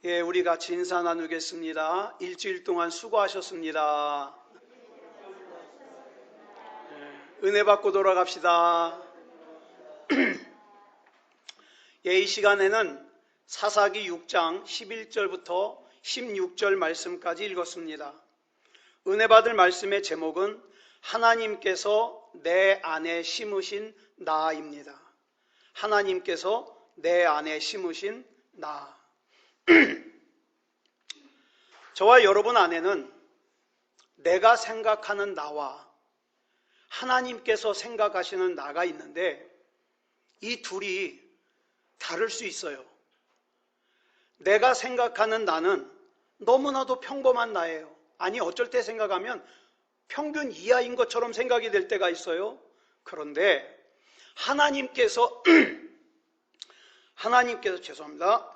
예, 우리 같이 인사 나누겠습니다. 일주일 동안 수고하셨습니다. 은혜 받고 돌아갑시다. 예, 이 시간에는 사사기 6장 11절부터 16절 말씀까지 읽었습니다. 은혜 받을 말씀의 제목은 하나님께서 내 안에 심으신 나입니다. 하나님께서 내 안에 심으신 나. 저와 여러분 안에는 내가 생각하는 나와 하나님께서 생각하시는 나가 있는데 이 둘이 다를 수 있어요. 내가 생각하는 나는 너무나도 평범한 나예요. 아니, 어쩔 때 생각하면 평균 이하인 것처럼 생각이 될 때가 있어요. 그런데 하나님께서 죄송합니다.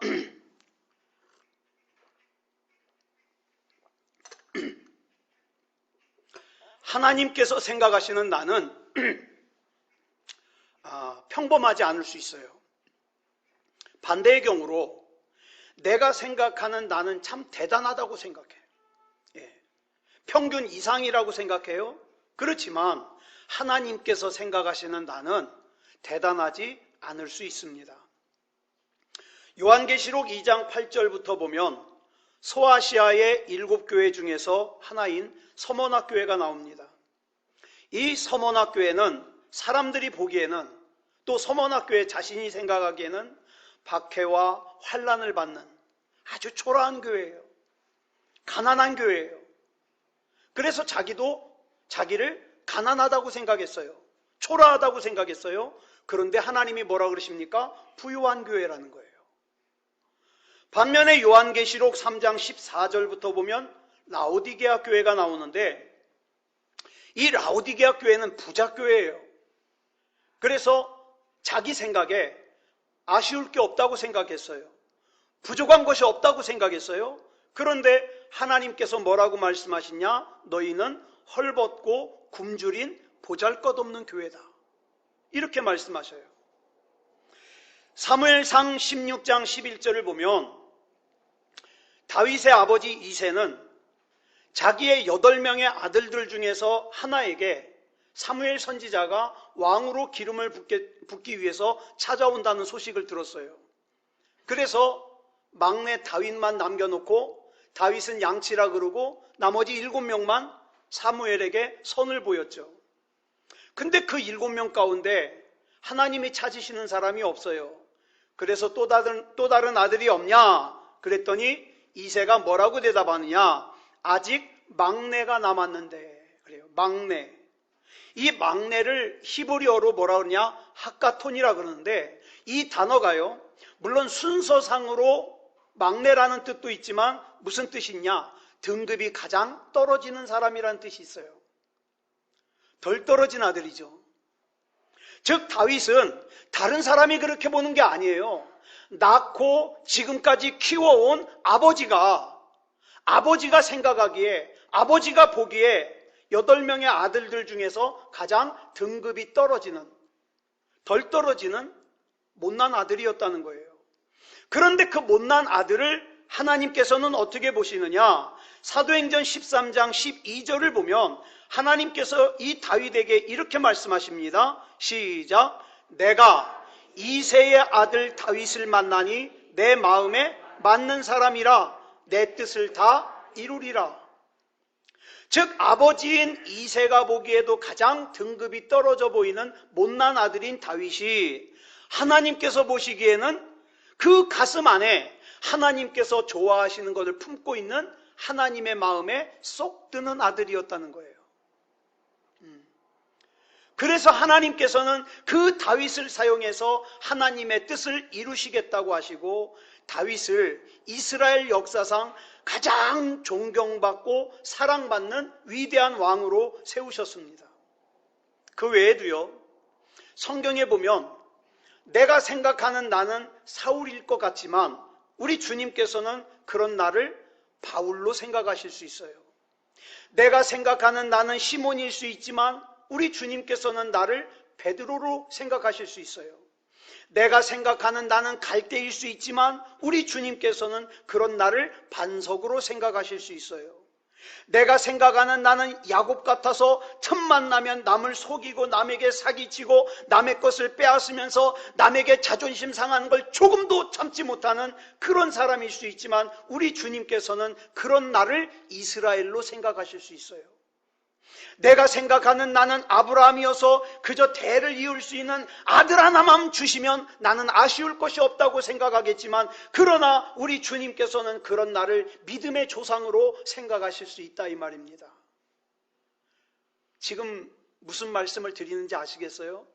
하나님께서 생각하시는 나는 평범하지 않을 수 있어요. 반대의 경우로 내가 생각하는 나는 참 대단하다고 생각해. 예. 평균 이상이라고 생각해요. 그렇지만 하나님께서 생각하시는 나는 대단하지 않을 수 있습니다. 요한계시록 2장 8절부터 보면 소아시아의 7교회 중에서 하나인 서머나교회가 나옵니다. 이 서머나교회는 사람들이 보기에는, 또 서머나교회 자신이 생각하기에는 박해와 환난을 받는 아주 초라한 교회예요. 가난한 교회예요. 그래서 자기를 가난하다고 생각했어요. 초라하다고 생각했어요. 그런데 하나님이 뭐라 그러십니까? 부유한 교회라는 거예요. 반면에 요한계시록 3장 14절부터 보면 라오디게아 교회가 나오는데 이 라오디게아 교회는 부자 교회예요. 그래서 자기 생각에 아쉬울 게 없다고 생각했어요. 부족한 것이 없다고 생각했어요. 그런데 하나님께서 뭐라고 말씀하시냐? 너희는 헐벗고 굶주린 보잘것없는 교회다. 이렇게 말씀하셔요. 사무엘상 16장 11절을 보면 다윗의 아버지 이새는 자기의 8명의 아들들 중에서 하나에게 사무엘 선지자가 왕으로 기름을 붓기 위해서 찾아온다는 소식을 들었어요. 그래서 막내 다윗만 남겨놓고 다윗은 양치라 그러고 나머지 7명만 사무엘에게 선을 보였죠. 근데 그 7명 가운데 하나님이 찾으시는 사람이 없어요. 그래서 또 다른 아들이 없냐? 그랬더니 이새가 뭐라고 대답하느냐? 아직 막내가 남았는데. 그래요. 막내. 이 막내를 히브리어로 뭐라 그러냐? 하카톤이라 그러는데 이 단어가요, 물론 순서상으로 막내라는 뜻도 있지만 무슨 뜻이 있냐? 등급이 가장 떨어지는 사람이라는 뜻이 있어요. 덜 떨어진 아들이죠. 즉 다윗은 다른 사람이 그렇게 보는 게 아니에요. 낳고 지금까지 키워온 아버지가 생각하기에, 아버지가 보기에 8명의 아들들 중에서 가장 등급이 떨어지는, 덜 떨어지는 못난 아들이었다는 거예요. 그런데 그 못난 아들을 하나님께서는 어떻게 보시느냐? 사도행전 13장 12절을 보면 하나님께서 이 다윗에게 이렇게 말씀하십니다. 시작. 내가 이새의 아들 다윗을 만나니 내 마음에 맞는 사람이라 내 뜻을 다 이루리라. 즉 아버지인 이새가 보기에도 가장 등급이 떨어져 보이는 못난 아들인 다윗이 하나님께서 보시기에는 그 가슴 안에 하나님께서 좋아하시는 것을 품고 있는 하나님의 마음에 쏙 드는 아들이었다는 거예요. 그래서 하나님께서는 그 다윗을 사용해서 하나님의 뜻을 이루시겠다고 하시고 다윗을 이스라엘 역사상 가장 존경받고 사랑받는 위대한 왕으로 세우셨습니다. 그 외에도요, 성경에 보면 내가 생각하는 나는 사울일 것 같지만 우리 주님께서는 그런 나를 바울로 생각하실 수 있어요. 내가 생각하는 나는 시몬일 수 있지만 우리 주님께서는 나를 베드로로 생각하실 수 있어요. 내가 생각하는 나는 갈대일 수 있지만 우리 주님께서는 그런 나를 반석으로 생각하실 수 있어요. 내가 생각하는 나는 야곱 같아서 틈만 나면 남을 속이고 남에게 사기치고 남의 것을 빼앗으면서 남에게 자존심 상하는 걸 조금도 참지 못하는 그런 사람일 수 있지만 우리 주님께서는 그런 나를 이스라엘로 생각하실 수 있어요. 내가 생각하는 나는 아브라함이어서 그저 대를 이을 수 있는 아들 하나만 주시면 나는 아쉬울 것이 없다고 생각하겠지만 그러나 우리 주님께서는 그런 나를 믿음의 조상으로 생각하실 수 있다 이 말입니다. 지금 무슨 말씀을 드리는지 아시겠어요?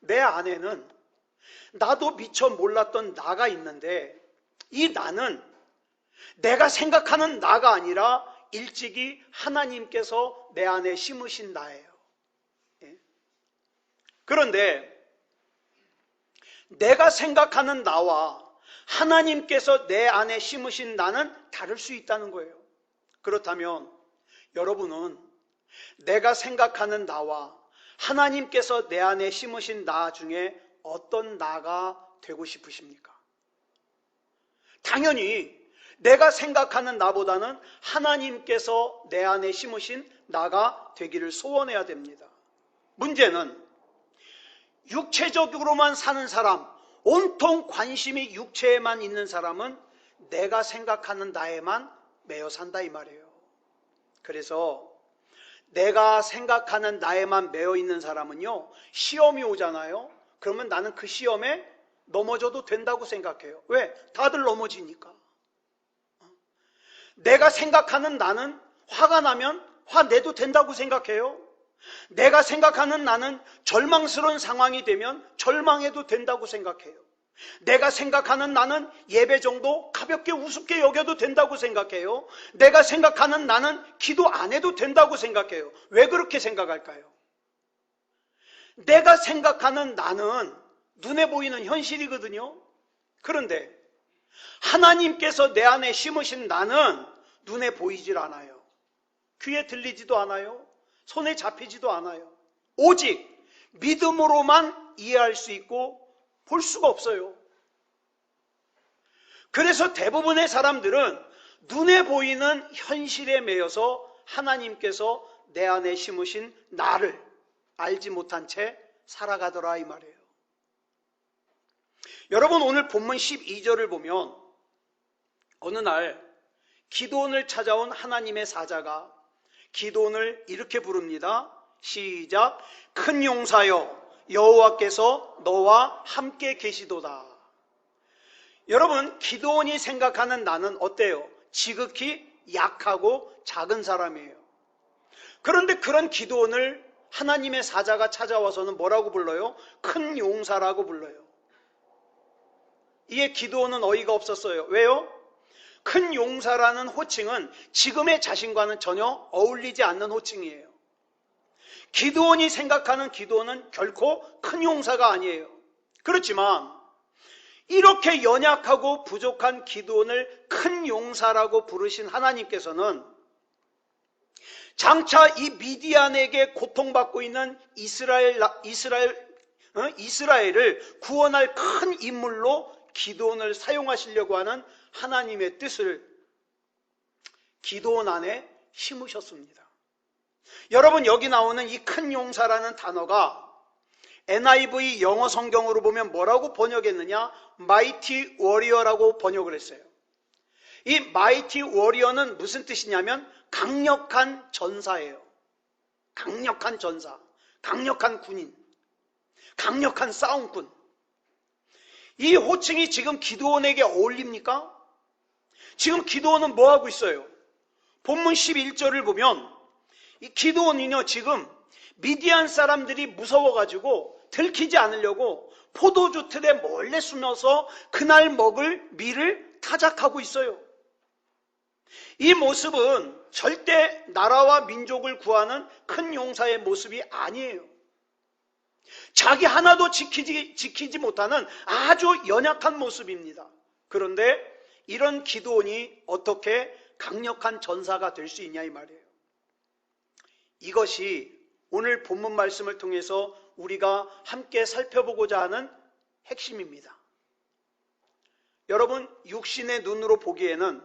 내 안에는 나도 미처 몰랐던 나가 있는데 이 나는 내가 생각하는 나가 아니라 일찍이 하나님께서 내 안에 심으신 나예요. 그런데 내가 생각하는 나와 하나님께서 내 안에 심으신 나는 다를 수 있다는 거예요. 그렇다면 여러분은 내가 생각하는 나와 하나님께서 내 안에 심으신 나 중에 어떤 나가 되고 싶으십니까? 당연히 내가 생각하는 나보다는 하나님께서 내 안에 심으신 나가 되기를 소원해야 됩니다. 문제는 육체적으로만 사는 사람, 온통 관심이 육체에만 있는 사람은 내가 생각하는 나에만 매여 산다 이 말이에요. 그래서 내가 생각하는 나에만 매여 있는 사람은요, 시험이 오잖아요. 그러면 나는 그 시험에 넘어져도 된다고 생각해요. 왜? 다들 넘어지니까. 내가 생각하는 나는 화가 나면 화내도 된다고 생각해요. 내가 생각하는 나는 절망스러운 상황이 되면 절망해도 된다고 생각해요. 내가 생각하는 나는 예배 정도 가볍게 우습게 여겨도 된다고 생각해요. 내가 생각하는 나는 기도 안 해도 된다고 생각해요. 왜 그렇게 생각할까요? 내가 생각하는 나는 눈에 보이는 현실이거든요. 그런데 하나님께서 내 안에 심으신 나는 눈에 보이질 않아요. 귀에 들리지도 않아요. 손에 잡히지도 않아요. 오직 믿음으로만 이해할 수 있고 볼 수가 없어요. 그래서 대부분의 사람들은 눈에 보이는 현실에 매여서 하나님께서 내 안에 심으신 나를 알지 못한 채 살아가더라 이 말이에요. 여러분 오늘 본문 12절을 보면 어느 날 기드온을 찾아온 하나님의 사자가 기드온을 이렇게 부릅니다. 시작. 큰 용사여 여호와께서 너와 함께 계시도다. 여러분 기드온이 생각하는 나는 어때요? 지극히 약하고 작은 사람이에요. 그런데 그런 기드온을 하나님의 사자가 찾아와서는 뭐라고 불러요? 큰 용사라고 불러요. 이에 기드온은 어이가 없었어요. 왜요? 큰 용사라는 호칭은 지금의 자신과는 전혀 어울리지 않는 호칭이에요. 기드온이 생각하는 기드온은 결코 큰 용사가 아니에요. 그렇지만 이렇게 연약하고 부족한 기드온을 큰 용사라고 부르신 하나님께서는 장차 이 미디안에게 고통받고 있는 이스라엘을 구원할 큰 인물로 기드온을 사용하시려고 하는 하나님의 뜻을 기드온 안에 심으셨습니다. 여러분 여기 나오는 이 큰 용사라는 단어가 NIV 영어 성경으로 보면 뭐라고 번역했느냐? Mighty Warrior라고 번역을 했어요. 이 Mighty Warrior는 무슨 뜻이냐면 강력한 전사예요. 강력한 전사, 강력한 군인, 강력한 싸움꾼. 이 호칭이 지금 기드온에게 어울립니까? 지금 기드온은 뭐 하고 있어요? 본문 11절을 보면 이 기드온이요 지금 미디안 사람들이 무서워가지고 들키지 않으려고 포도주 틀에 몰래 숨어서 그날 먹을 밀을 타작하고 있어요. 이 모습은 절대 나라와 민족을 구하는 큰 용사의 모습이 아니에요. 자기 하나도 지키지 못하는 아주 연약한 모습입니다. 그런데 이런 기드온이 어떻게 강력한 전사가 될 수 있냐 이 말이에요. 이것이 오늘 본문 말씀을 통해서 우리가 함께 살펴보고자 하는 핵심입니다. 여러분, 육신의 눈으로 보기에는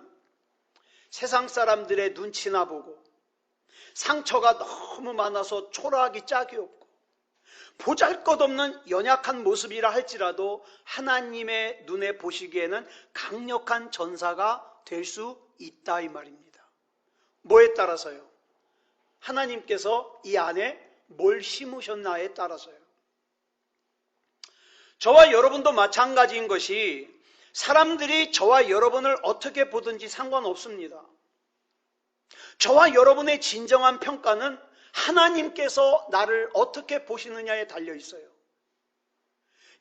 세상 사람들의 눈치나 보고 상처가 너무 많아서 초라하기 짝이 없고 보잘것없는 연약한 모습이라 할지라도 하나님의 눈에 보시기에는 강력한 전사가 될 수 있다 이 말입니다. 뭐에 따라서요? 하나님께서 이 안에 뭘 심으셨나에 따라서요. 저와 여러분도 마찬가지인 것이 사람들이 저와 여러분을 어떻게 보든지 상관없습니다. 저와 여러분의 진정한 평가는 하나님께서 나를 어떻게 보시느냐에 달려 있어요.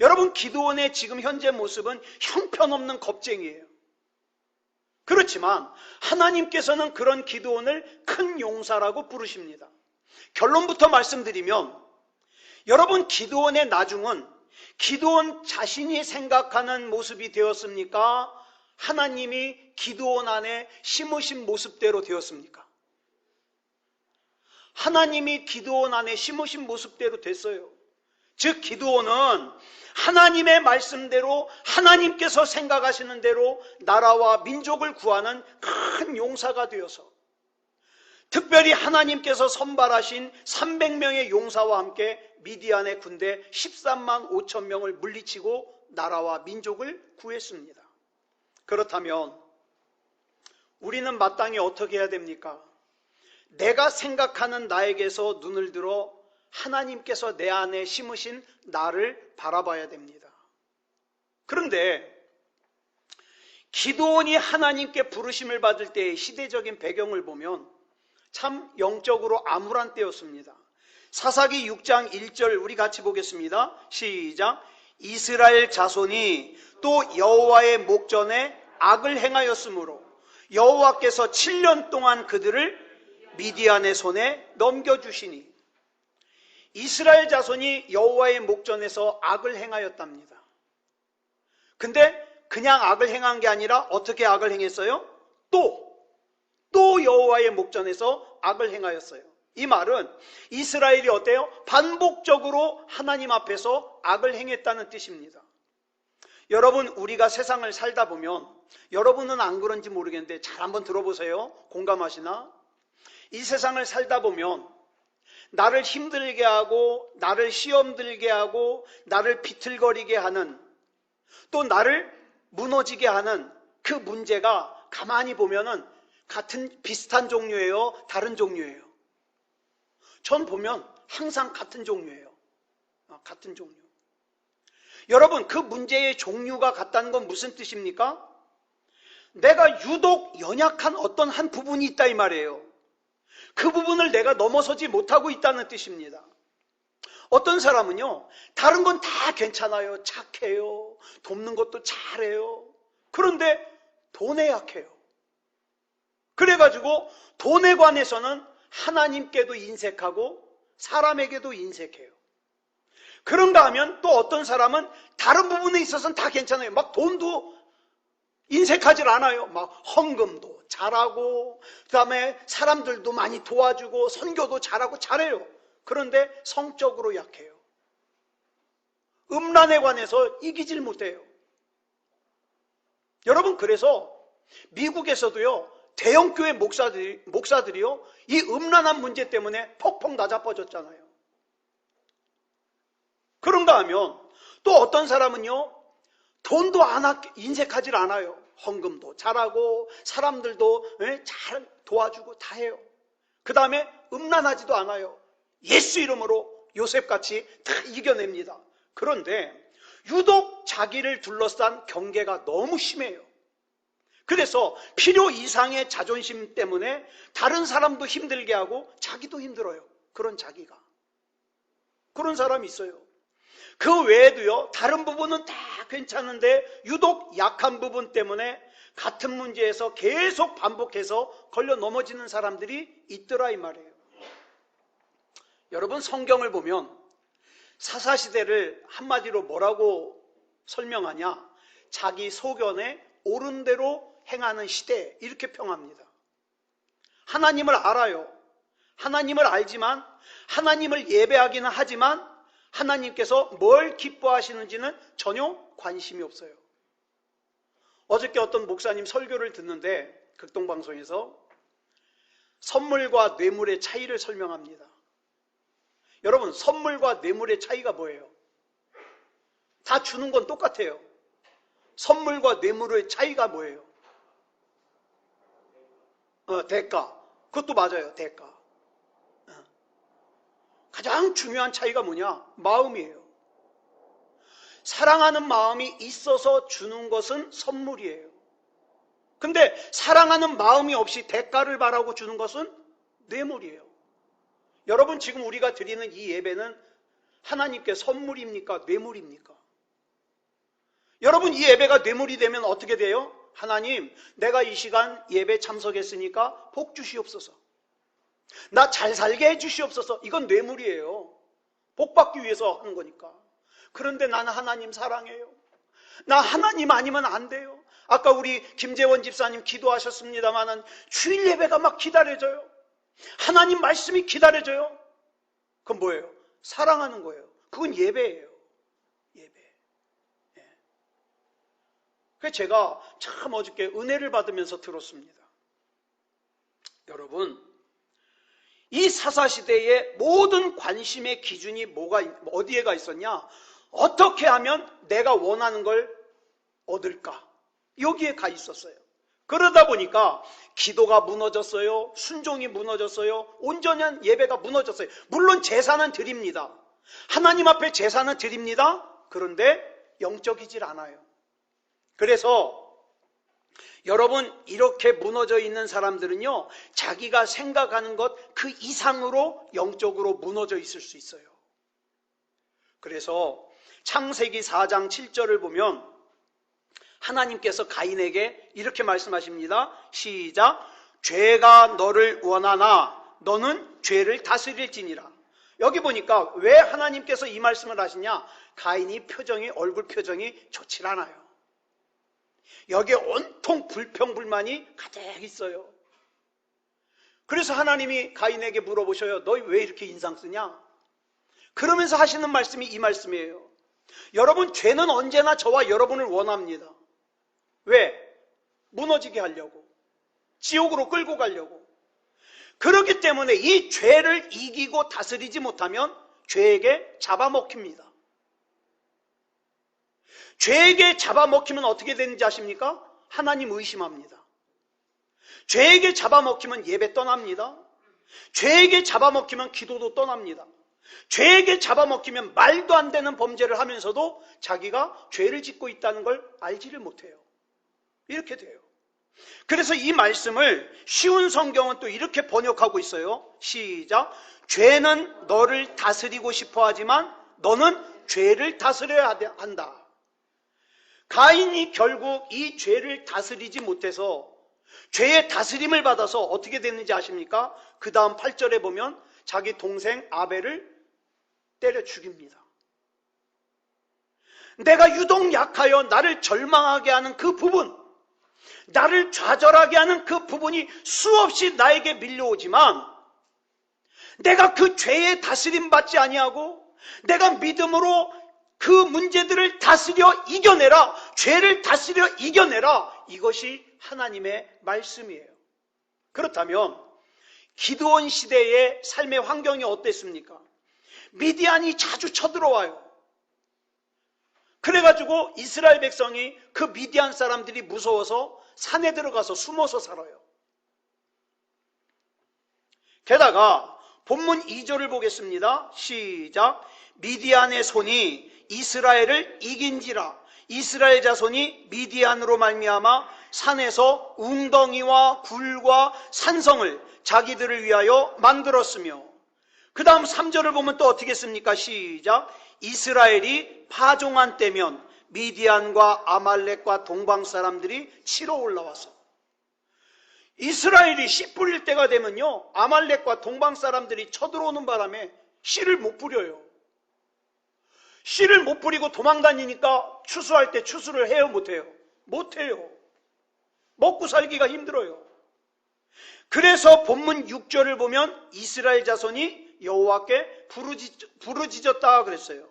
여러분, 기드온의 지금 현재 모습은 형편없는 겁쟁이에요. 그렇지만 하나님께서는 그런 기드온을 큰 용사라고 부르십니다. 결론부터 말씀드리면 여러분, 기드온의 나중은 기드온 자신이 생각하는 모습이 되었습니까? 하나님이 기드온 안에 심으신 모습대로 되었습니까? 하나님이 기드온 안에 심으신 모습대로 됐어요. 즉 기드온은 하나님의 말씀대로 하나님께서 생각하시는 대로 나라와 민족을 구하는 큰 용사가 되어서 특별히 하나님께서 선발하신 300명의 용사와 함께 미디안의 군대 13만 5천 명을 물리치고 나라와 민족을 구했습니다. 그렇다면 우리는 마땅히 어떻게 해야 됩니까? 내가 생각하는 나에게서 눈을 들어 하나님께서 내 안에 심으신 나를 바라봐야 됩니다. 그런데 기드온이 하나님께 부르심을 받을 때의 시대적인 배경을 보면 참 영적으로 암울한 때였습니다. 사사기 6장 1절 우리 같이 보겠습니다. 시작. 이스라엘 자손이 또 여호와의 목전에 악을 행하였으므로 여호와께서 7년 동안 그들을 미디안의 손에 넘겨주시니 이스라엘 자손이 여호와의 목전에서 악을 행하였답니다. 근데 그냥 악을 행한 게 아니라 어떻게 악을 행했어요? 또 여호와의 목전에서 악을 행하였어요. 이 말은 이스라엘이 어때요? 반복적으로 하나님 앞에서 악을 행했다는 뜻입니다. 여러분, 우리가 세상을 살다 보면 여러분은 안 그런지 모르겠는데 잘 한번 들어보세요. 공감하시나? 이 세상을 살다 보면 나를 힘들게 하고 나를 시험 들게 하고 나를 비틀거리게 하는 또 나를 무너지게 하는 그 문제가 가만히 보면은 비슷한 종류예요? 다른 종류예요? 전 보면 항상 같은 종류예요. 같은 종류. 여러분, 그 문제의 종류가 같다는 건 무슨 뜻입니까? 내가 유독 연약한 어떤 한 부분이 있다 이 말이에요. 그 부분을 내가 넘어서지 못하고 있다는 뜻입니다. 어떤 사람은요, 다른 건 다 괜찮아요. 착해요. 돕는 것도 잘해요. 그런데 돈에 약해요. 그래가지고 돈에 관해서는 하나님께도 인색하고 사람에게도 인색해요. 그런가 하면 또 어떤 사람은 다른 부분에 있어서는 다 괜찮아요. 막 돈도 인색하질 않아요. 막 헌금도 잘하고 그 다음에 사람들도 많이 도와주고 선교도 잘하고 잘해요. 그런데 성적으로 약해요. 음란에 관해서 이기질 못해요. 여러분, 그래서 미국에서도요, 대형교회 목사들이요, 이 음란한 문제 때문에 퍽퍽 나자빠졌잖아요. 그런가 하면 또 어떤 사람은요, 돈도 인색하질 않아요. 헌금도 잘하고 사람들도 잘 도와주고 다 해요. 그 다음에 음란하지도 않아요. 예수 이름으로 요셉같이 다 이겨냅니다. 그런데 유독 자기를 둘러싼 경계가 너무 심해요. 그래서 필요 이상의 자존심 때문에 다른 사람도 힘들게 하고 자기도 힘들어요. 그런 자기가. 그런 사람이 있어요. 그 외에도요, 다른 부분은 다 괜찮은데 유독 약한 부분 때문에 같은 문제에서 계속 반복해서 걸려 넘어지는 사람들이 있더라 이 말이에요. 여러분, 성경을 보면 사사시대를 한마디로 뭐라고 설명하냐? 자기 소견에 옳은 대로 행하는 시대, 이렇게 평합니다. 하나님을 알아요. 하나님을 알지만 하나님을 예배하기는 하지만 하나님께서 뭘 기뻐하시는지는 전혀 관심이 없어요. 어저께 어떤 목사님 설교를 듣는데 극동방송에서 선물과 뇌물의 차이를 설명합니다. 여러분, 선물과 뇌물의 차이가 뭐예요? 다 주는 건 똑같아요. 선물과 뇌물의 차이가 뭐예요? 대가. 그것도 맞아요. 대가. 가장 중요한 차이가 뭐냐? 마음이에요. 사랑하는 마음이 있어서 주는 것은 선물이에요. 근데 사랑하는 마음이 없이 대가를 바라고 주는 것은 뇌물이에요. 여러분, 지금 우리가 드리는 이 예배는 하나님께 선물입니까? 뇌물입니까? 여러분, 이 예배가 뇌물이 되면 어떻게 돼요? 하나님, 내가 이 시간 예배 참석했으니까 복 주시옵소서. 나 잘 살게 해주시옵소서. 이건 뇌물이에요. 복 받기 위해서 하는 거니까. 그런데 나는 하나님 사랑해요. 나 하나님 아니면 안 돼요. 아까 우리 김재원 집사님 기도하셨습니다마는 주일 예배가 막 기다려져요. 하나님 말씀이 기다려져요. 그건 뭐예요? 사랑하는 거예요. 그건 예배예요. 예배. 예. 그래서 제가 참 어저께 은혜를 받으면서 들었습니다. 여러분, 이 사사시대의 모든 관심의 기준이 어디에가 있었냐? 어떻게 하면 내가 원하는 걸 얻을까? 여기에 가 있었어요. 그러다 보니까 기도가 무너졌어요. 순종이 무너졌어요. 온전한 예배가 무너졌어요. 물론 제사는 드립니다. 하나님 앞에 제사는 드립니다. 그런데 영적이질 않아요. 그래서 여러분, 이렇게 무너져 있는 사람들은요, 자기가 생각하는 것 그 이상으로 영적으로 무너져 있을 수 있어요. 그래서 창세기 4장 7절을 보면 하나님께서 가인에게 이렇게 말씀하십니다. 시작. 죄가 너를 원하나 너는 죄를 다스릴지니라. 여기 보니까 왜 하나님께서 이 말씀을 하시냐? 가인이 얼굴 표정이 좋질 않아요. 여기에 온통 불평불만이 가득 있어요. 그래서 하나님이 가인에게 물어보셔요. 너 왜 이렇게 인상 쓰냐? 그러면서 하시는 말씀이 이 말씀이에요. 여러분, 죄는 언제나 저와 여러분을 원합니다. 왜? 무너지게 하려고. 지옥으로 끌고 가려고. 그렇기 때문에 이 죄를 이기고 다스리지 못하면 죄에게 잡아먹힙니다. 죄에게 잡아먹히면 어떻게 되는지 아십니까? 하나님 의심합니다. 죄에게 잡아먹히면 예배 떠납니다. 죄에게 잡아먹히면 기도도 떠납니다. 죄에게 잡아먹히면 말도 안 되는 범죄를 하면서도 자기가 죄를 짓고 있다는 걸 알지를 못해요. 이렇게 돼요. 그래서 이 말씀을 쉬운 성경은 또 이렇게 번역하고 있어요. 시작. 죄는 너를 다스리고 싶어 하지만 너는 죄를 다스려야 한다. 가인이 결국 이 죄를 다스리지 못해서 죄의 다스림을 받아서 어떻게 됐는지 아십니까? 그 다음 8절에 보면 자기 동생 아벨을 때려 죽입니다. 내가 유독 약하여 나를 절망하게 하는 그 부분, 나를 좌절하게 하는 그 부분이 수없이 나에게 밀려오지만 내가 그 죄의 다스림 받지 아니하고 내가 믿음으로 그 문제들을 다스려 이겨내라, 죄를 다스려 이겨내라, 이것이 하나님의 말씀이에요. 그렇다면 기드온 시대의 삶의 환경이 어땠습니까? 미디안이 자주 쳐들어와요. 그래가지고 이스라엘 백성이 그 미디안 사람들이 무서워서 산에 들어가서 숨어서 살아요. 게다가 본문 2절을 보겠습니다. 시작. 미디안의 손이 이스라엘을 이긴지라. 이스라엘 자손이 미디안으로 말미암아 산에서 웅덩이와 굴과 산성을 자기들을 위하여 만들었으며, 그 다음 3절을 보면 또 어떻게 씁니까? 시작. 이스라엘이 파종한 때면 미디안과 아말렉과 동방 사람들이 치러 올라와서, 이스라엘이 씨 뿌릴 때가 되면요, 아말렉과 동방 사람들이 쳐들어오는 바람에 씨를 못 뿌려요. 씨를 못 뿌리고 도망다니니까 추수할 때 추수를 해요, 못해요? 못해요. 먹고 살기가 힘들어요. 그래서 본문 6절을 보면 이스라엘 자손이 여호와께 부르짖었다 그랬어요.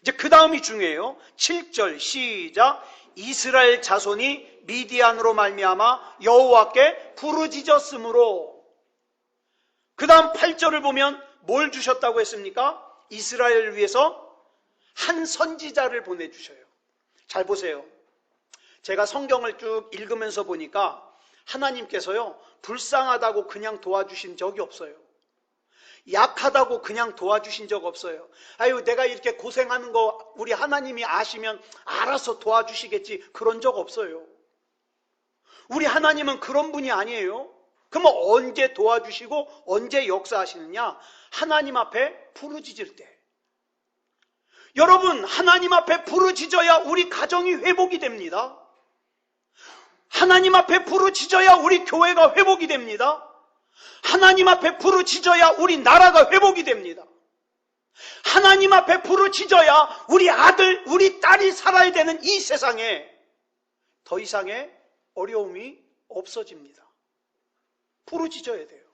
이제 그 다음이 중요해요. 7절 시작. 이스라엘 자손이 미디안으로 말미암아 여호와께 부르짖었으므로. 그 다음 8절을 보면 뭘 주셨다고 했습니까? 이스라엘을 위해서 한 선지자를 보내주셔요. 잘 보세요. 제가 성경을 쭉 읽으면서 보니까 하나님께서요, 불쌍하다고 그냥 도와주신 적이 없어요. 약하다고 그냥 도와주신 적 없어요. 아유, 내가 이렇게 고생하는 거 우리 하나님이 아시면 알아서 도와주시겠지, 그런 적 없어요. 우리 하나님은 그런 분이 아니에요. 그러면 언제 도와주시고 언제 역사하시느냐? 하나님 앞에 부르짖을 때. 여러분, 하나님 앞에 부르짖어야 우리 가정이 회복이 됩니다. 하나님 앞에 부르짖어야 우리 교회가 회복이 됩니다. 하나님 앞에 부르짖어야 우리 나라가 회복이 됩니다. 하나님 앞에 부르짖어야 우리 아들, 우리 딸이 살아야 되는 이 세상에 더 이상의 어려움이 없어집니다. 부르짖어야 돼요.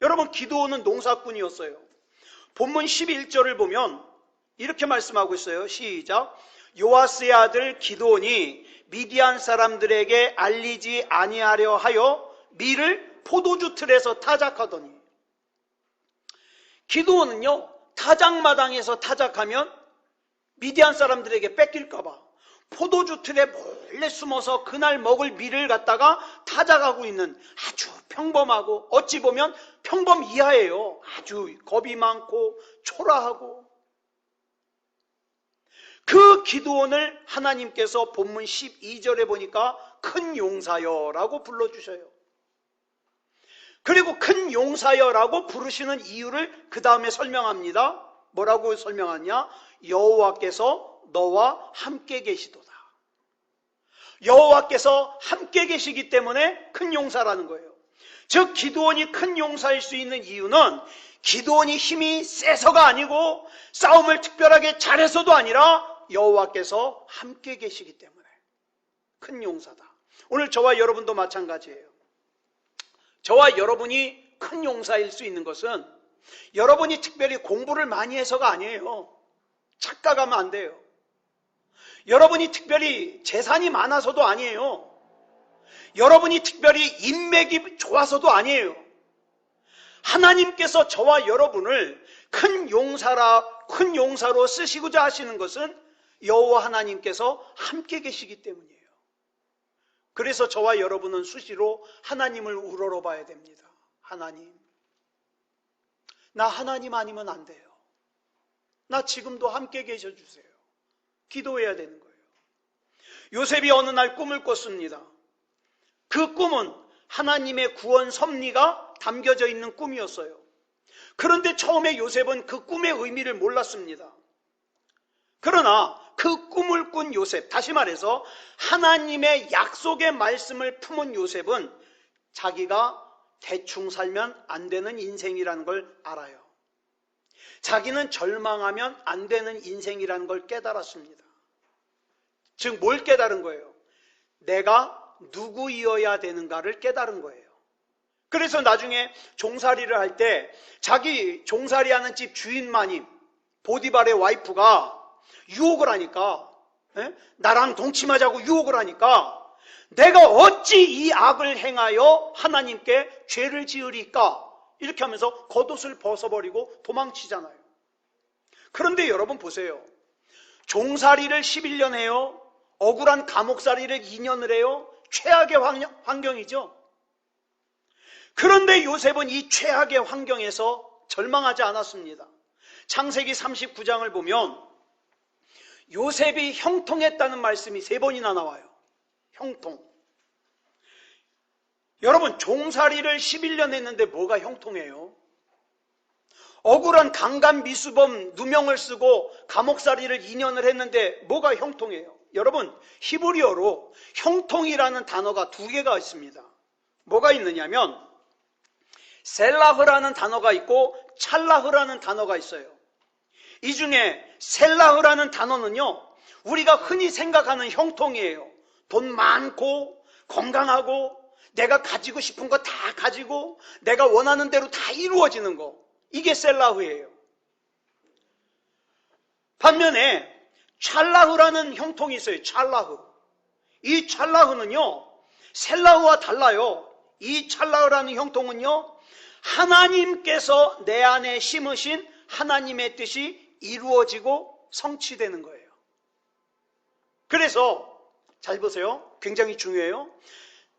여러분, 기드온은 농사꾼이었어요. 본문 11절을 보면 이렇게 말씀하고 있어요. 시작. 요아스의 아들 기드온이 미디안 사람들에게 알리지 아니하려 하여 밀을 포도주 틀에서 타작하더니. 기드온은요, 타작마당에서 타작하면 미디안 사람들에게 뺏길까봐 포도주 틀에 몰래 숨어서 그날 먹을 밀을 갖다가 타작하고 있는 아주 평범하고, 어찌 보면 평범 이하예요. 아주 겁이 많고 초라하고. 그 기드온을 하나님께서 본문 12절에 보니까 큰 용사여라고 불러주셔요. 그리고 큰 용사여라고 부르시는 이유를 그 다음에 설명합니다. 뭐라고 설명하냐? 여호와께서 너와 함께 계시도다. 여호와께서 함께 계시기 때문에 큰 용사라는 거예요. 즉 기드온이 큰 용사일 수 있는 이유는 기드온이 힘이 세서가 아니고 싸움을 특별하게 잘해서도 아니라 여호와께서 함께 계시기 때문에 큰 용사다. 오늘 저와 여러분도 마찬가지예요. 저와 여러분이 큰 용사일 수 있는 것은 여러분이 특별히 공부를 많이 해서가 아니에요. 착각하면 안 돼요. 여러분이 특별히 재산이 많아서도 아니에요. 여러분이 특별히 인맥이 좋아서도 아니에요. 하나님께서 저와 여러분을 큰 용사로 쓰시고자 하시는 것은 여호와 하나님께서 함께 계시기 때문이에요. 그래서 저와 여러분은 수시로 하나님을 우러러봐야 됩니다. 하나님, 나 하나님 아니면 안 돼요. 나 지금도 함께 계셔주세요. 기도해야 되는 거예요. 요셉이 어느 날 꿈을 꿨습니다. 그 꿈은 하나님의 구원 섭리가 담겨져 있는 꿈이었어요. 그런데 처음에 요셉은 그 꿈의 의미를 몰랐습니다. 그러나 그 꿈을 꾼 요셉, 다시 말해서 하나님의 약속의 말씀을 품은 요셉은 자기가 대충 살면 안 되는 인생이라는 걸 알아요. 자기는 절망하면 안 되는 인생이라는 걸 깨달았습니다. 즉 뭘 깨달은 거예요? 내가 누구이어야 되는가를 깨달은 거예요. 그래서 나중에 종살이를 할 때 자기 종살이하는 집 주인 마님 보디발의 와이프가 유혹을 하니까, 나랑 동침하자고 유혹을 하니까 내가 어찌 이 악을 행하여 하나님께 죄를 지으리까, 이렇게 하면서 겉옷을 벗어버리고 도망치잖아요. 그런데 여러분 보세요. 종살이를 11년 해요. 억울한 감옥살이를 2년을 해요. 최악의 환경이죠. 그런데 요셉은 이 최악의 환경에서 절망하지 않았습니다. 창세기 39장을 보면 요셉이 형통했다는 말씀이 3번이나 나와요. 형통. 여러분, 종살이를 11년 했는데 뭐가 형통해요? 억울한 강간 미수범 누명을 쓰고 감옥살이를 2년을 했는데 뭐가 형통해요? 여러분, 히브리어로 형통이라는 단어가 2개가 있습니다. 뭐가 있느냐면 셀라흐라는 단어가 있고 찰라흐라는 단어가 있어요. 이 중에 셀라흐라는 단어는요, 우리가 흔히 생각하는 형통이에요. 돈 많고 건강하고 내가 가지고 싶은 거 다 가지고 내가 원하는 대로 다 이루어지는 거, 이게 셀라후예요. 반면에 찰라후라는 형통이 있어요. 찰라후. 이 찰라후는요, 셀라후와 달라요. 이 찰라후라는 형통은요, 하나님께서 내 안에 심으신 하나님의 뜻이 이루어지고 성취되는 거예요. 그래서 잘 보세요. 굉장히 중요해요.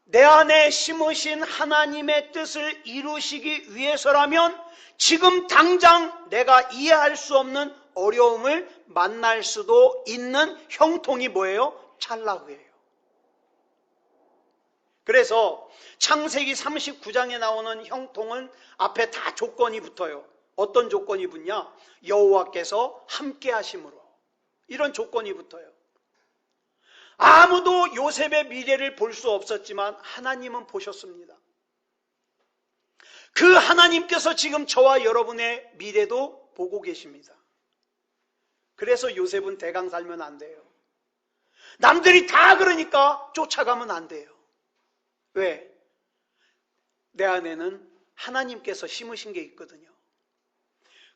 내 안에 심으신 하나님의 뜻을 이루시기 위해서라면 지금 당장 내가 이해할 수 없는 어려움을 만날 수도 있는 형통이 뭐예요? 찰라후예요. 그래서 창세기 39장에 나오는 형통은 앞에 다 조건이 붙어요. 어떤 조건이 붙냐? 여호와께서 함께 하심으로. 이런 조건이 붙어요. 아무도 요셉의 미래를 볼 수 없었지만 하나님은 보셨습니다. 그 하나님께서 지금 저와 여러분의 미래도 보고 계십니다. 그래서 요셉은 대강 살면 안 돼요. 남들이 다 그러니까 쫓아가면 안 돼요. 왜? 내 안에는 하나님께서 심으신 게 있거든요.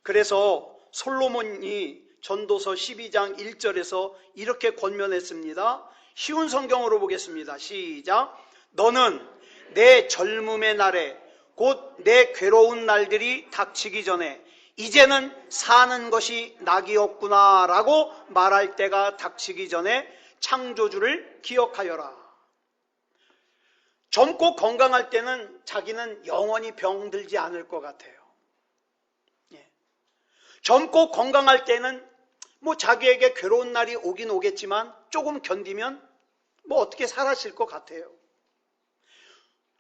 그래서 솔로몬이 전도서 12장 1절에서 이렇게 권면했습니다. 쉬운 성경으로 보겠습니다. 시작. 너는 내 젊음의 날에 곧 내 괴로운 날들이 닥치기 전에 이제는 사는 것이 낙이 없구나 라고 말할 때가 닥치기 전에 창조주를 기억하여라. 젊고 건강할 때는 자기는 영원히 병들지 않을 것 같아요. 젊고 건강할 때는 뭐 자기에게 괴로운 날이 오긴 오겠지만 조금 견디면 뭐 어떻게 살아실 것 같아요.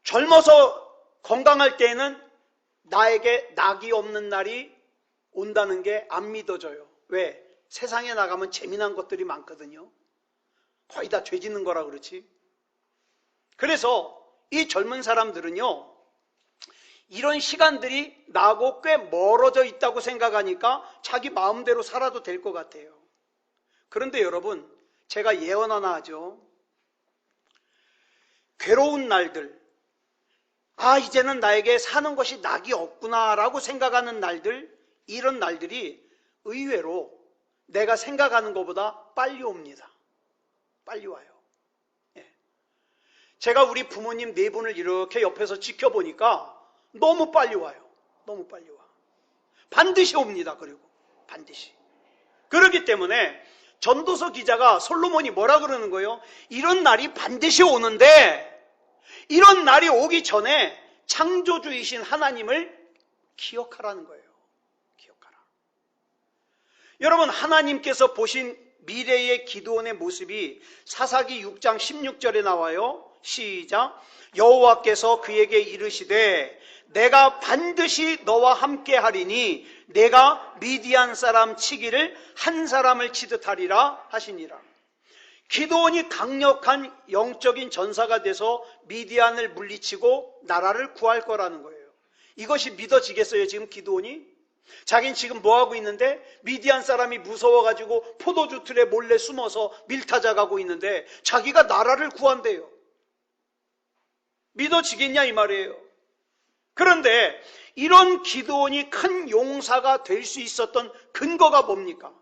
젊어서 건강할 때에는 나에게 낙이 없는 날이 온다는 게 안 믿어져요. 왜? 세상에 나가면 재미난 것들이 많거든요. 거의 다 죄 짓는 거라 그렇지. 그래서 이 젊은 사람들은요, 이런 시간들이 나하고 꽤 멀어져 있다고 생각하니까 자기 마음대로 살아도 될 것 같아요. 그런데 여러분, 제가 예언 하나 하죠. 괴로운 날들, 이제는 나에게 사는 것이 낙이 없구나 라고 생각하는 날들, 이런 날들이 의외로 내가 생각하는 것보다 빨리 옵니다. 빨리 와요. 제가 우리 부모님 네 분을 이렇게 옆에서 지켜보니까 너무 빨리 와요. 너무 빨리 와. 반드시 옵니다. 그리고 반드시. 그렇기 때문에 전도서 기자가 솔로몬이 뭐라 그러는 거예요? 이런 날이 반드시 오는데 이런 날이 오기 전에 창조주이신 하나님을 기억하라는 거예요. 기억하라. 여러분, 하나님께서 보신 미래의 기드온의 모습이 사사기 6장 16절에 나와요. 시작. 여호와께서 그에게 이르시되 내가 반드시 너와 함께 하리니 내가 미디안 사람 치기를 한 사람을 치듯 하리라 하시니라. 기드온이 강력한 영적인 전사가 돼서 미디안을 물리치고 나라를 구할 거라는 거예요. 이것이 믿어지겠어요? 지금 기드온이? 자긴 지금 뭐하고 있는데 미디안 사람이 무서워가지고 포도주 틀에 몰래 숨어서 밀 타작하고 있는데 자기가 나라를 구한대요. 믿어지겠냐 이 말이에요. 그런데 이런 기드온이 큰 용사가 될 수 있었던 근거가 뭡니까?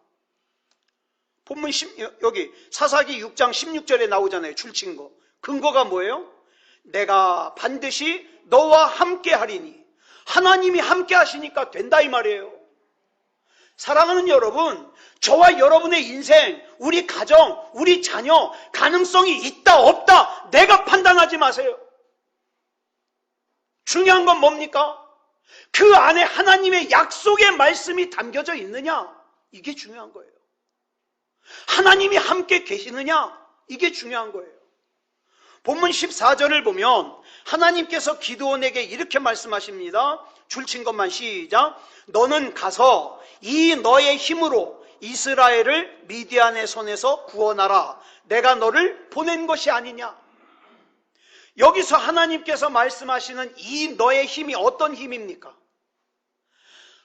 본문 여기 사사기 6장 16절에 나오잖아요. 줄친 거. 근거가 뭐예요? 내가 반드시 너와 함께 하리니. 하나님이 함께 하시니까 된다 이 말이에요. 사랑하는 여러분, 저와 여러분의 인생, 우리 가정, 우리 자녀 가능성이 있다 없다 내가 판단하지 마세요. 중요한 건 뭡니까? 그 안에 하나님의 약속의 말씀이 담겨져 있느냐? 이게 중요한 거예요. 하나님이 함께 계시느냐? 이게 중요한 거예요. 본문 14절을 보면 하나님께서 기드온에게 이렇게 말씀하십니다. 줄친 것만 시작. 너는 가서 이 너의 힘으로 이스라엘을 미디안의 손에서 구원하라. 내가 너를 보낸 것이 아니냐? 여기서 하나님께서 말씀하시는 이 너의 힘이 어떤 힘입니까?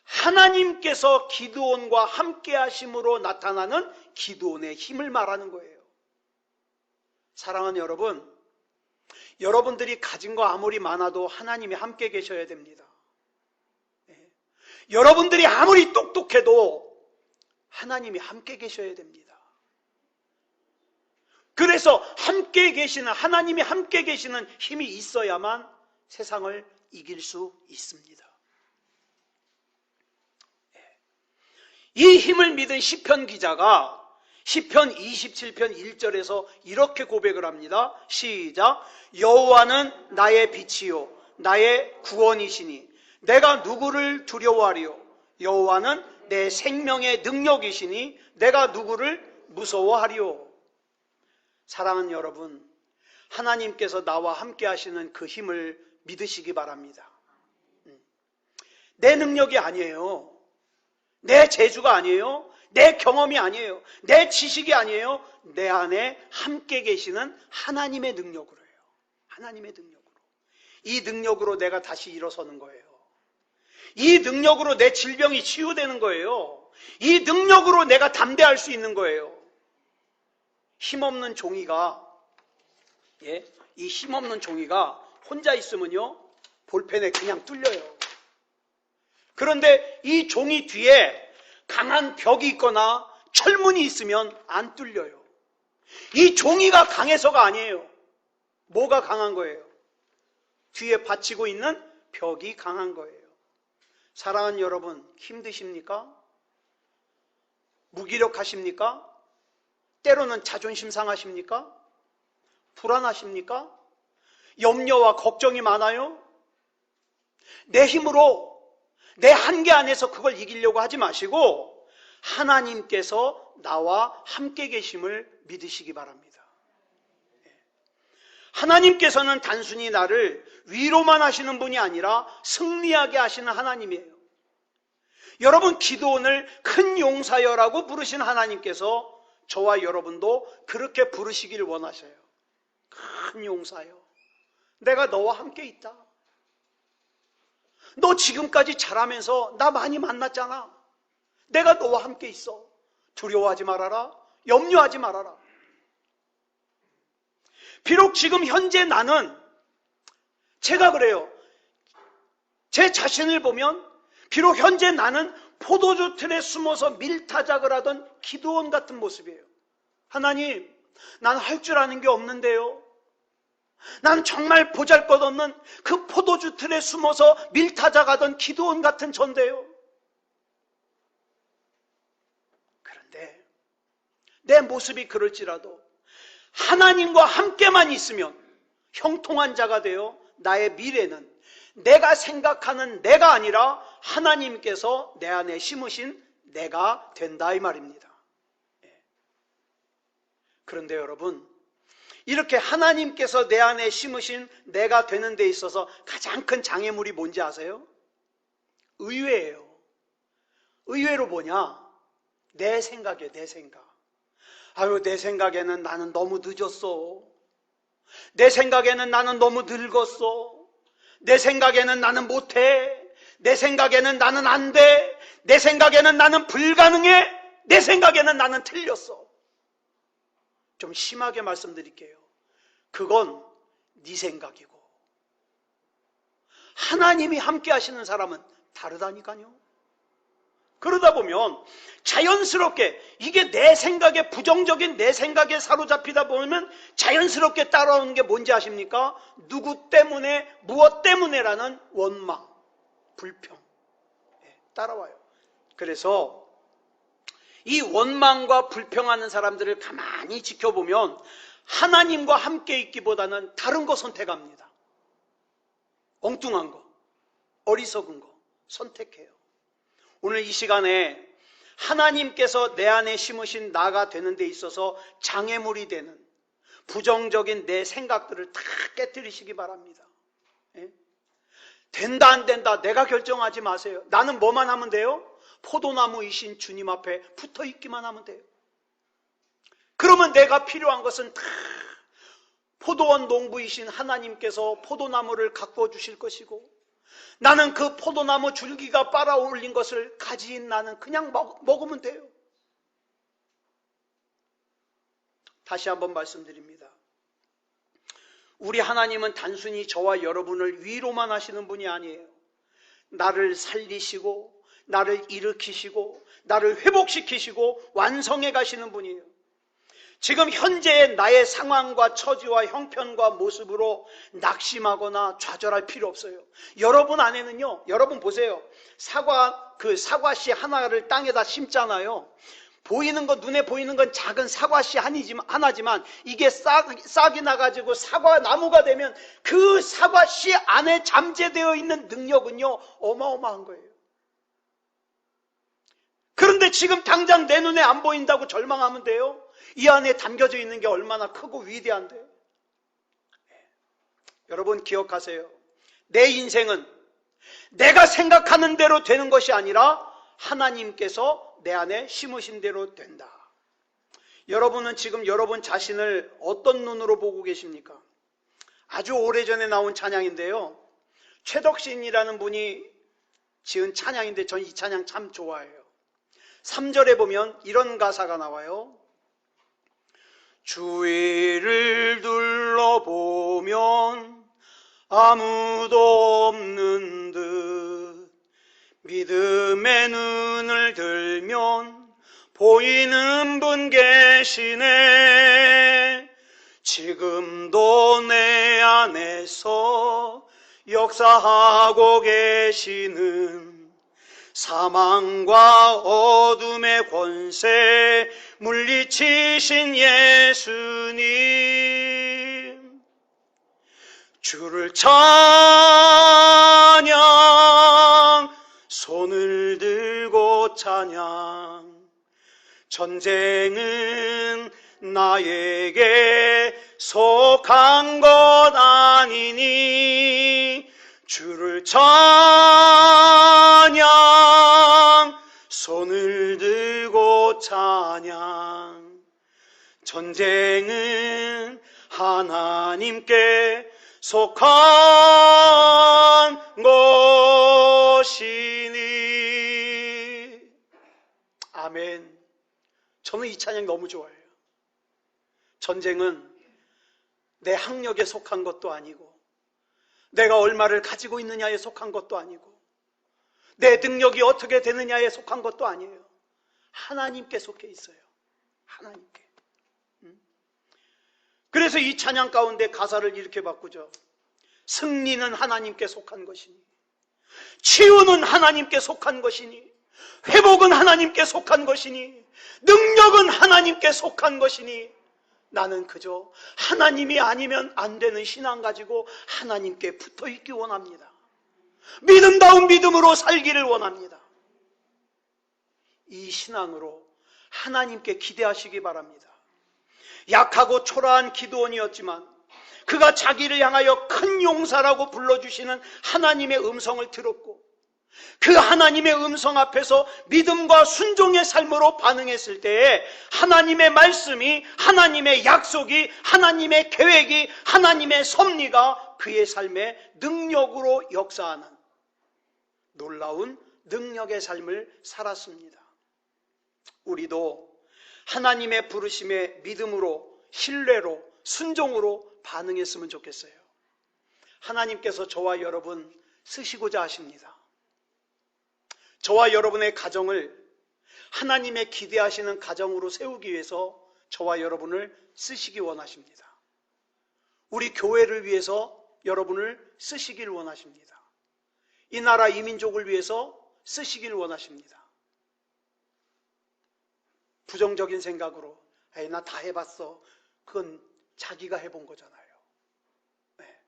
하나님께서 기드온과 함께 하심으로 나타나는 기드온의 힘을 말하는 거예요. 사랑하는 여러분, 여러분들이 가진 거 아무리 많아도 하나님이 함께 계셔야 됩니다. 여러분들이 아무리 똑똑해도 하나님이 함께 계셔야 됩니다. 그래서 함께 계시는, 하나님이 함께 계시는 힘이 있어야만 세상을 이길 수 있습니다. 이 힘을 믿은 시편 기자가 시편 27편 1절에서 이렇게 고백을 합니다. 시작. 여호와는 나의 빛이요 나의 구원이시니 내가 누구를 두려워하리요. 여호와는 내 생명의 능력이시니 내가 누구를 무서워하리요. 사랑하는 여러분, 하나님께서 나와 함께 하시는 그 힘을 믿으시기 바랍니다. 내 능력이 아니에요. 내 재주가 아니에요. 내 경험이 아니에요. 내 지식이 아니에요. 내 안에 함께 계시는 하나님의 능력으로 해요. 하나님의 능력으로. 이 능력으로 내가 다시 일어서는 거예요. 이 능력으로 내 질병이 치유되는 거예요. 이 능력으로 내가 담대할 수 있는 거예요. 힘없는 종이가, 이 힘없는 종이가 혼자 있으면요, 볼펜에 그냥 뚫려요. 그런데 이 종이 뒤에 강한 벽이 있거나 철문이 있으면 안 뚫려요. 이 종이가 강해서가 아니에요. 뭐가 강한 거예요? 뒤에 받치고 있는 벽이 강한 거예요. 사랑하는 여러분, 힘드십니까? 무기력하십니까? 때로는 자존심 상하십니까? 불안하십니까? 염려와 걱정이 많아요? 내 힘으로, 내 한계 안에서 그걸 이기려고 하지 마시고 하나님께서 나와 함께 계심을 믿으시기 바랍니다. 하나님께서는 단순히 나를 위로만 하시는 분이 아니라 승리하게 하시는 하나님이에요. 여러분, 기도원을 큰 용사여라고 부르신 하나님께서 저와 여러분도 그렇게 부르시길 원하셔요. 큰 용사여, 내가 너와 함께 있다. 너 지금까지 잘하면서 나 많이 만났잖아. 내가 너와 함께 있어. 두려워하지 말아라. 염려하지 말아라. 비록 지금 현재 나는, 제가 그래요. 제 자신을 보면 비록 현재 나는 포도주 틀에 숨어서 밀타작을 하던 기도원 같은 모습이에요. 하나님, 난 할 줄 아는 게 없는데요. 난 정말 보잘것없는 그 포도주 틀에 숨어서 밀타작하던 기도원 같은 전데요. 그런데 내 모습이 그럴지라도 하나님과 함께만 있으면 형통한 자가 되어 나의 미래는 내가 생각하는 내가 아니라 하나님께서 내 안에 심으신 내가 된다, 이 말입니다. 그런데 여러분, 이렇게 하나님께서 내 안에 심으신 내가 되는 데 있어서 가장 큰 장애물이 뭔지 아세요? 의외예요. 의외로 뭐냐? 내 생각이에요. 내 생각. 아유, 내 생각에는 나는 너무 늦었어. 내 생각에는 나는 너무 늙었어. 내 생각에는 나는 못해. 내 생각에는 나는 안 돼. 내 생각에는 나는 불가능해. 내 생각에는 나는 틀렸어. 좀 심하게 말씀드릴게요. 그건 네 생각이고 하나님이 함께 하시는 사람은 다르다니까요. 그러다 보면 자연스럽게 이게 내 생각에, 부정적인 내 생각에 사로잡히다 보면 자연스럽게 따라오는 게 뭔지 아십니까? 누구 때문에, 무엇 때문에라는 원망, 불평 따라와요. 그래서 이 원망과 불평하는 사람들을 가만히 지켜보면 하나님과 함께 있기보다는 다른 거 선택합니다. 엉뚱한 거, 어리석은 거 선택해요. 오늘 이 시간에 하나님께서 내 안에 심으신 나가 되는 데 있어서 장애물이 되는 부정적인 내 생각들을 다 깨뜨리시기 바랍니다. 된다 안 된다 내가 결정하지 마세요. 나는 뭐만 하면 돼요? 포도나무이신 주님 앞에 붙어 있기만 하면 돼요. 그러면 내가 필요한 것은 다 포도원 농부이신 하나님께서 포도나무를 가꾸어 주실 것이고, 나는 그 포도나무 줄기가 빨아 올린 것을 가지인 나는 그냥 먹으면 돼요. 다시 한번 말씀드립니다. 우리 하나님은 단순히 저와 여러분을 위로만 하시는 분이 아니에요. 나를 살리시고 나를 일으키시고 나를 회복시키시고 완성해 가시는 분이에요. 지금 현재의 나의 상황과 처지와 형편과 모습으로 낙심하거나 좌절할 필요 없어요. 여러분 안에는요, 여러분 보세요. 사과씨 하나를 땅에다 심잖아요. 보이는 건, 눈에 보이는 건 작은 사과씨 하나지만 이게 싹이 나가지고 사과 나무가 되면 그 사과씨 안에 잠재되어 있는 능력은요, 어마어마한 거예요. 그런데 지금 당장 내 눈에 안 보인다고 절망하면 돼요? 이 안에 담겨져 있는 게 얼마나 크고 위대한데. 여러분 기억하세요. 내 인생은 내가 생각하는 대로 되는 것이 아니라 하나님께서 내 안에 심으신 대로 된다. 여러분은 지금 여러분 자신을 어떤 눈으로 보고 계십니까? 아주 오래전에 나온 찬양인데요, 최덕신이라는 분이 지은 찬양인데 전 이 찬양 참 좋아해요. 3절에 보면 이런 가사가 나와요. 주위를 둘러보면 아무도 없는 듯 믿음의 눈을 들면 보이는 분 계시네. 지금도 내 안에서 역사하고 계시는 사망과 어둠의 권세 물리치신 예수님, 주를 찬양, 손을 들고 찬양. 전쟁은 나에게 속한 것 아니니 주를 찬양, 손을 들고 찬양. 전쟁은 하나님께 속한 것이니. 아멘. 저는 이 찬양 너무 좋아해요. 전쟁은 내 학력에 속한 것도 아니고 내가 얼마를 가지고 있느냐에 속한 것도 아니고 내 능력이 어떻게 되느냐에 속한 것도 아니에요. 하나님께 속해 있어요. 하나님께. 그래서 이 찬양 가운데 가사를 이렇게 바꾸죠. 승리는 하나님께 속한 것이니, 치유는 하나님께 속한 것이니, 회복은 하나님께 속한 것이니, 능력은 하나님께 속한 것이니, 나는 그저 하나님이 아니면 안 되는 신앙 가지고 하나님께 붙어 있기 원합니다. 믿음다운 믿음으로 살기를 원합니다. 이 신앙으로 하나님께 기대하시기 바랍니다. 약하고 초라한 기드온이었지만 그가 자기를 향하여 큰 용사라고 불러주시는 하나님의 음성을 들었고 그 하나님의 음성 앞에서 믿음과 순종의 삶으로 반응했을 때에 하나님의 말씀이, 하나님의 약속이, 하나님의 계획이, 하나님의 섭리가 그의 삶에 능력으로 역사하는 놀라운 능력의 삶을 살았습니다. 우리도 하나님의 부르심에 믿음으로, 신뢰로, 순종으로 반응했으면 좋겠어요. 하나님께서 저와 여러분 쓰시고자 하십니다. 저와 여러분의 가정을 하나님의 기대하시는 가정으로 세우기 위해서 저와 여러분을 쓰시기 원하십니다. 우리 교회를 위해서 여러분을 쓰시길 원하십니다. 이 나라 이 민족을 위해서 쓰시길 원하십니다. 부정적인 생각으로 에이 나 다 해봤어. 그건 자기가 해본 거잖아요. 네.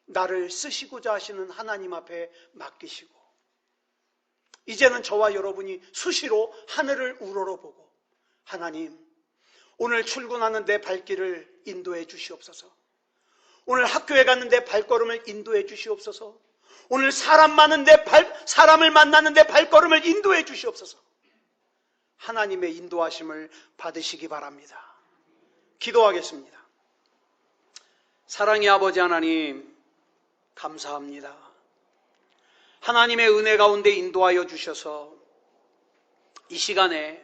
나를 쓰시고자 하시는 하나님 앞에 맡기시고 이제는 저와 여러분이 수시로 하늘을 우러러보고 하나님, 오늘 출근하는 내 발길을 인도해 주시옵소서. 오늘 학교에 가는 내 발걸음을 인도해 주시옵소서. 오늘 사람을 만나는 내 발걸음을 인도해 주시옵소서. 하나님의 인도하심을 받으시기 바랍니다. 기도하겠습니다. 사랑의 아버지 하나님, 감사합니다. 하나님의 은혜 가운데 인도하여 주셔서 이 시간에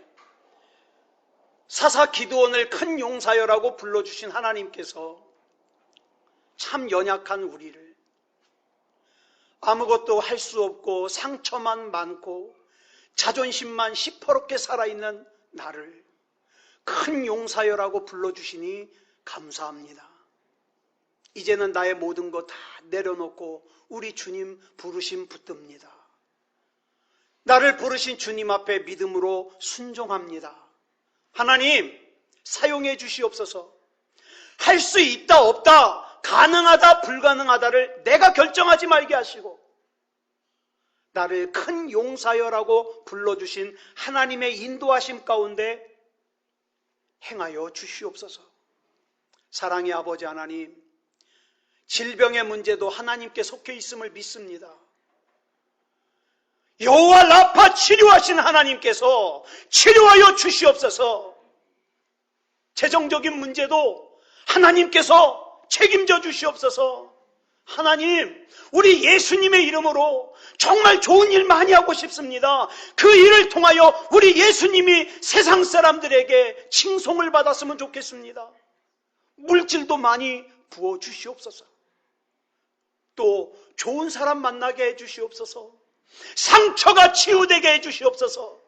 사사 기드온을 큰 용사여라고 불러주신 하나님께서 참 연약한 우리를 아무것도 할 수 없고 상처만 많고 자존심만 시퍼렇게 살아있는 나를 큰 용사여라고 불러주시니 감사합니다. 이제는 나의 모든 것 다 내려놓고 우리 주님 부르심 붙듭니다. 나를 부르신 주님 앞에 믿음으로 순종합니다. 하나님 사용해 주시옵소서. 할 수 있다 없다 가능하다 불가능하다를 내가 결정하지 말게 하시고 나를 큰 용사여라고 불러주신 하나님의 인도하심 가운데 행하여 주시옵소서. 사랑의 아버지 하나님, 질병의 문제도 하나님께 속해 있음을 믿습니다. 여호와 라파 치료하신 하나님께서 치료하여 주시옵소서. 재정적인 문제도 하나님께서 책임져 주시옵소서. 하나님, 우리 예수님의 이름으로 정말 좋은 일 많이 하고 싶습니다. 그 일을 통하여 우리 예수님이 세상 사람들에게 칭송을 받았으면 좋겠습니다. 물질도 많이 부어 주시옵소서. 또 좋은 사람 만나게 해 주시옵소서. 상처가 치유되게 해 주시옵소서.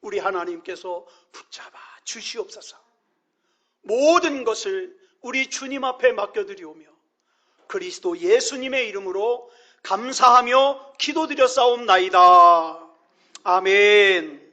우리 하나님께서 붙잡아 주시옵소서. 모든 것을 우리 주님 앞에 맡겨드리오며 그리스도 예수님의 이름으로 감사하며 기도드렸사옵나이다. 아멘.